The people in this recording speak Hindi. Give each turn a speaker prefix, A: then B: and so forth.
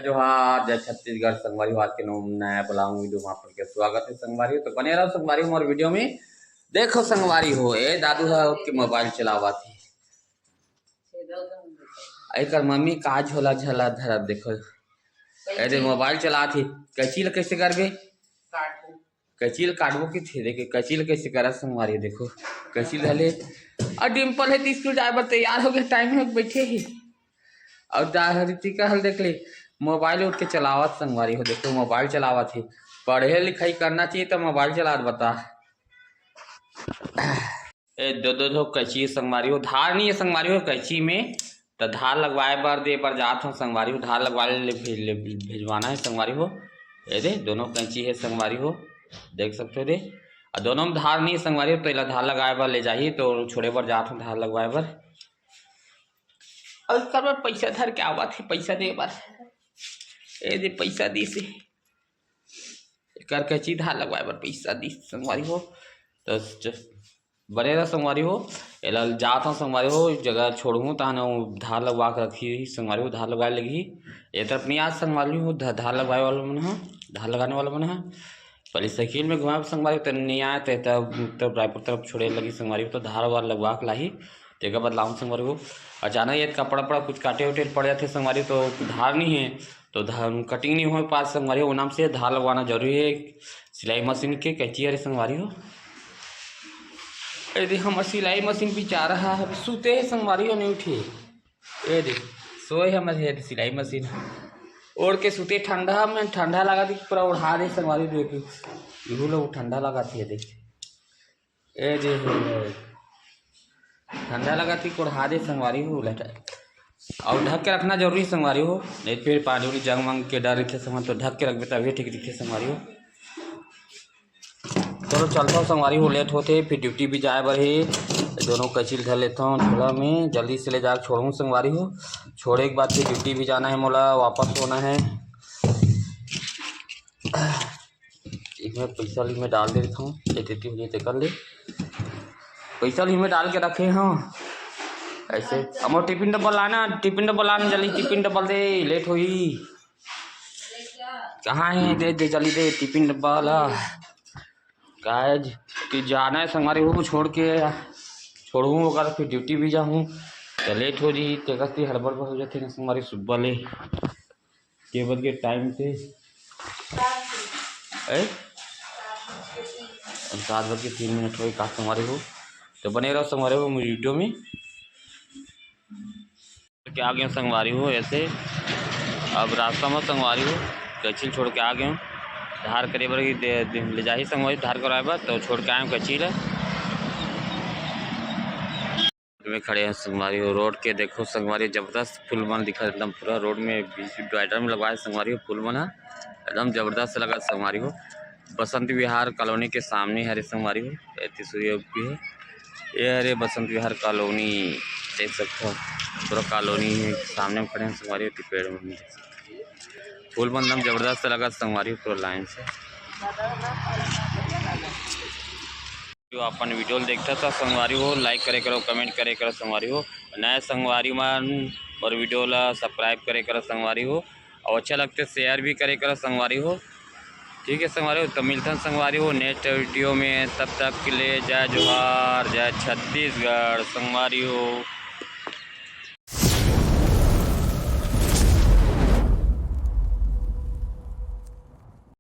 A: जोहार जय छत्तीसगढ़ संगवारी आज के नया बुलाऊंगी वीडियो में आप के स्वागत है संगवारी तो बने रहो संगवारी हमारे वीडियो में। देखो संगवारी हो ए दादू है उसके मोबाइल चलावा थी एक मम्मी का झोला झला धरा देखो ए मोबाइल चला थी कैची कैसे करबे कैची काटबो की थे देखे कैची कैसे करा संगवारी देखो कैची धले और डिम्पल है तो स्कूल जाए तैयार हो गया टाइम है बैठे ही और रितिका हल देख ली मोबाइल उठ के चलावत संगवारी हो देखो मोबाइल चलावत थी पढ़े लिखाई करना चाहिए तो मोबाइल चला बता ए दो कैची संगवारी हो धार नहीं है संगवारी हो कैची में तो धार लगवाए बर दे पर जात हो संगवारी हो धार लगवाए भिजवाना है संगवारी हो ये दे दोनों कैची है संगवारी हो देख सकते हो दे और दोनों में धार नहीं है संगवारी हो पहला धार लगाए बर ले जाइए तो छोड़े बर जात हो धार लगवाए बर और सब पैसा धर के आवा थे पैसा दे बार ए दे पैसा दी से कर कैची धार लगवाए बर पैसा दी संगवारी हो तो बने रहा संगवारी हो एला जात हूँ संगवारी हो जगह छोड़ूँ तो धार लगवा के रखी संगवारी हो धार लगवाए लगी ये तरफ नहीं आज संगवारी हो धार लगवाए वाला मन है धार लगाने वाला मन है पहले साइकिल में घुमा संगवारी तो नहीं आया तब रायपुर तरफ छोड़े लगी संगवारी हो तो धार वार लगवा के लाई तेगा बदलाऊ संगवारी हो अचानक ये कपड़ा पड़ा कुछ काटे उटे पड़ जाते संगवारी तो धार नहीं है तो धार कटिंग नहीं हो पास संगवारी हो नाम से धार लगवाना जरूरी है सिलाई मशीन के कैची अरे संगवारी हो ये देख हमारे सिलाई मशीन भी जा रहा है सोते है संगवारी हो नहीं उठे ये देख सोए हमारे सिलाई मशीन ओढ़ के सोते ठंडा लगा दी पूरा उड़ा दे संगवारी देख इहू लोग ठंडा लगाती है देख ये देख ठंडा लगा थी कोढ़ा दे संगवारी हो लटा और ढक के रखना जरूरी संगवारी हो नहीं फिर पानी उनी जंग मंग के डर रखे सामान तो ढक के रख तभी ठीक दिखे संगवारी हो। चलो चलता हूँ संगवारी हो लेट होते फिर ड्यूटी भी जाए बर है दोनों कचिल धर लेता हूँ झोला में जल्दी से ले जा छोड़ूँ संगवारी हो छोड़े के बाद फिर ड्यूटी भी जाना है मोला वापस होना है एक मैं पैसा में डाल देता हूँ ड्यूटी हो जाए कर ले पैसा भी में डाल के रखे हाँ ऐसे हम टिफिन डब्बल आना जल्दी टिफिन डब्बल दे लेट हुई कहाँ है दे जल्दी दे टिफिन डब्बा ला काज कि जाना है संगवारी हो छोड़ के छोड़ूँ अगर फिर ड्यूटी भी जाऊँ तो लेट हो जी तेगस्ती हड़बड़ हो जाते हैं संगवारी सुबह ले के बज के टाइम से 7:03 हो का संगवारी हो तो बने रहो संगवारी हो वीडियो में क्या आ गए संगवारी हो ऐसे अब रास्ता में संगवारी हो कचिल छोड़ के आ गए हूँ धार करे बर ले जा ही संगवारी धार कराए बर तो छोड़ के आए कचिल में खड़े हैं संगवारी हो रोड के देखो संगवारी जबरदस्त फुल मन दिखा एकदम पूरा रोड में बीच डिवाइडर में लगवाए संगवारी हो फुल मन है एकदम जबरदस्त लगा संगवारी हो बसंत विहार कॉलोनी के सामने हरे संगवारी हो त्रिशूल भी है ये अरे बसंत विहार कॉलोनी देख सकते हो पूरा कॉलोनी है सामने में खड़े हैं संगवारी होती पेड़ में फूल बंदम जबरदस्त लगा संगवारी पूरा लाइन से जो अपन वीडियो देखता था संगवारी हो लाइक करे करो कमेंट करे करो संगवारी हो नया संगवारी मन और वीडियो ला सब्सक्राइब करे करो संगवारी हो और अच्छा लगते शेयर भी करे करो संगवारी हो ठीक है संगवारी हो तो मिलता है संगवारी हो नेक्स्ट वीडियो में तब तक के लिए जय जोहार जय छत्तीसगढ़ संगवारी हो।